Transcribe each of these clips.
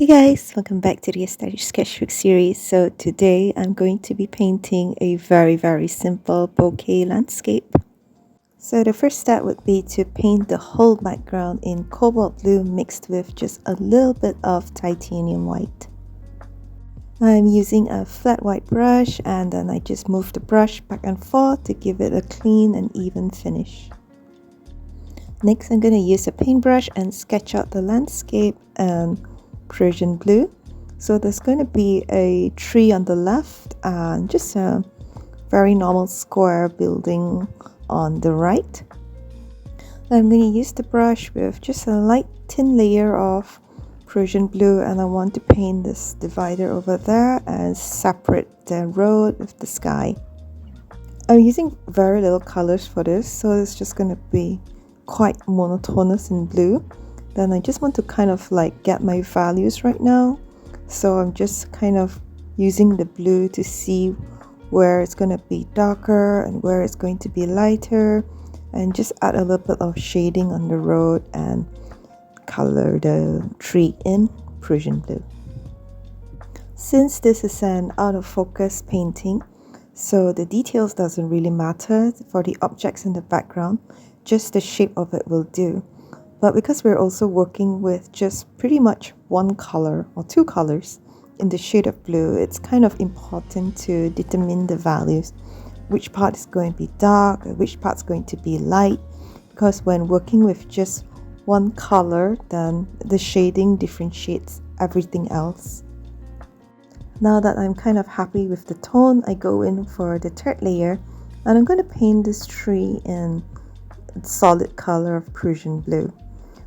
Hey guys, welcome back to the Aesthetic Sketchbook series. So today I'm going to be painting a very simple bokeh landscape. So the first step would be to paint the whole background in cobalt blue mixed with just a little bit of titanium white. I'm using a flat white brush and then I just move the brush back and forth to give it a clean and even finish. Next I'm going to use a paintbrush and sketch out the landscape and Prussian blue. So there's going to be a tree on the left and just a very normal square building on the right. I'm going to use the brush with just a light thin layer of Prussian blue, and I want to paint this divider over there and separate the road with the sky. I'm using very little colors for this, so it's just going to be quite monotonous in blue. Then I just want to kind of like get my values right now, so I'm just kind of using the blue to see where it's going to be darker and where it's going to be lighter, and just add a little bit of shading on the road and color the tree in Prussian blue. Since this is an out of focus painting, so the details doesn't really matter for the objects in the background, just the shape of it will do. But because we're also working with just pretty much one color or two colors in the shade of blue, it's kind of important to determine the values. Which part is going to be dark, which part is going to be light. Because when working with just one color, then the shading differentiates everything else. Now that I'm kind of happy with the tone, I go in for the third layer and I'm going to paint this tree in a solid color of Prussian blue.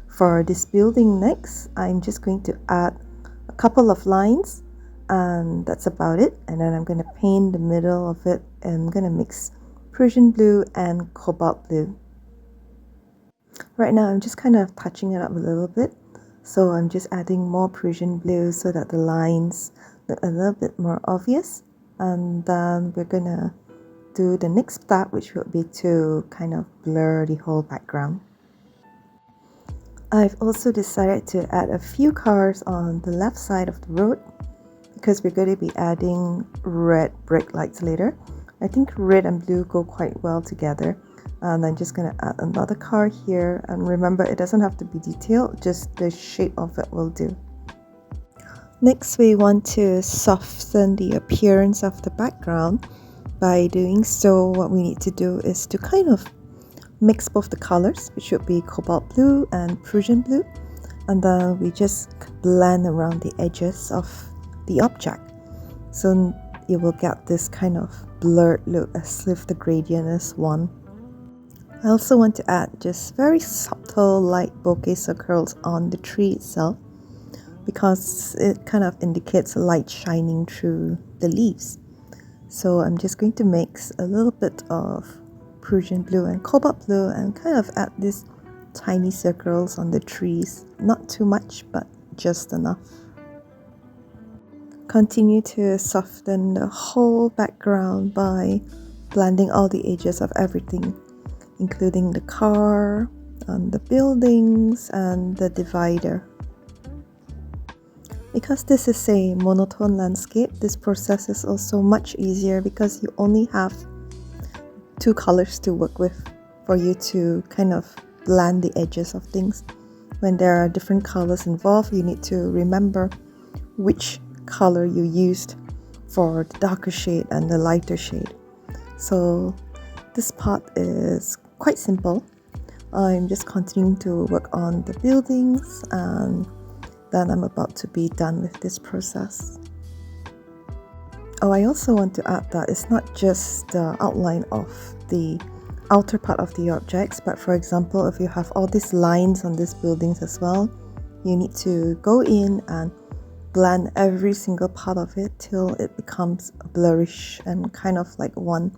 For this building next, I'm just going to add a couple of lines and that's about it. And then I'm going to paint the middle of it and I'm going to mix Prussian blue and cobalt blue. Right now I'm just kind of touching it up a little bit. So I'm just adding more Prussian blue so that the lines look a little bit more obvious. And then we're going to do the next step, which will be to kind of blur the whole background. I've also decided to add a few cars on the left side of the road because we're going to be adding red brake lights later. I think red and blue go quite well together, and I'm just going to add another car here. And remember, it doesn't have to be detailed, just the shape of it will do. Next, we want to soften the appearance of the background. By doing so, what we need to do is to kind of mix both the colors, which would be cobalt blue and Prussian blue, and then we just blend around the edges of the object, so you will get this kind of blurred look as if the gradient is one. I also want to add just very subtle light bokeh circles on the tree itself because it kind of indicates light shining through the leaves. So I'm just going to mix a little bit of Prussian blue and cobalt blue and kind of add these tiny circles on the trees. Not too much, but just enough. Continue to soften the whole background by blending all the edges of everything, including the car, and the buildings, and the divider. Because this is a monotone landscape, this process is also much easier because you only have two colors to work with for you to kind of blend the edges of things. When there are different colors involved, you need to remember which color you used for the darker shade and the lighter shade. So this part is quite simple. I'm just continuing to work on the buildings and then I'm about to be done with this process. Oh, I also want to add that it's not just the outline of the outer part of the objects, but for example, if you have all these lines on these buildings as well, you need to go in and blend every single part of it till it becomes blurrish and kind of like one.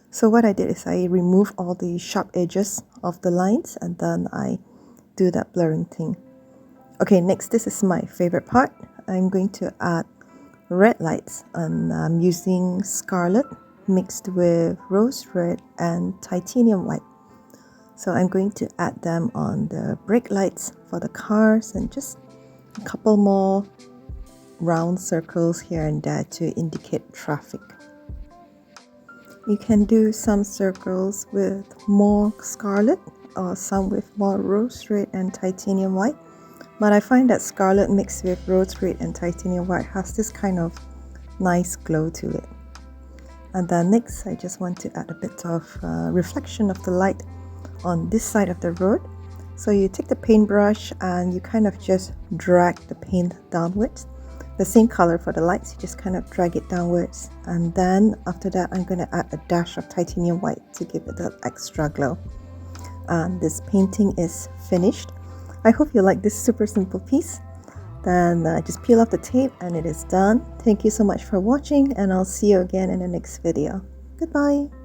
So what I did is I remove all the sharp edges of the lines and then I do that blurring thing. Okay, next, this is my favorite part. I'm going to add red lights and I'm using scarlet mixed with rose red and titanium white. So I'm going to add them on the brake lights for the cars and just a couple more round circles here and there to indicate traffic. You can do some circles with more scarlet or some with more rose red and titanium white, but I find that scarlet mixed with rose red and titanium white has this kind of nice glow to it. And then next, I just want to add a bit of reflection of the light on this side of the road. So you take the paintbrush and you kind of just drag the paint downwards. The same color for the lights, you just kind of drag it downwards. And then after that, I'm going to add a dash of titanium white to give it that extra glow. And this painting is finished. I hope you like this super simple piece. Then just peel off the tape and it is done. Thank you so much for watching, and I'll see you again in the next video. Goodbye.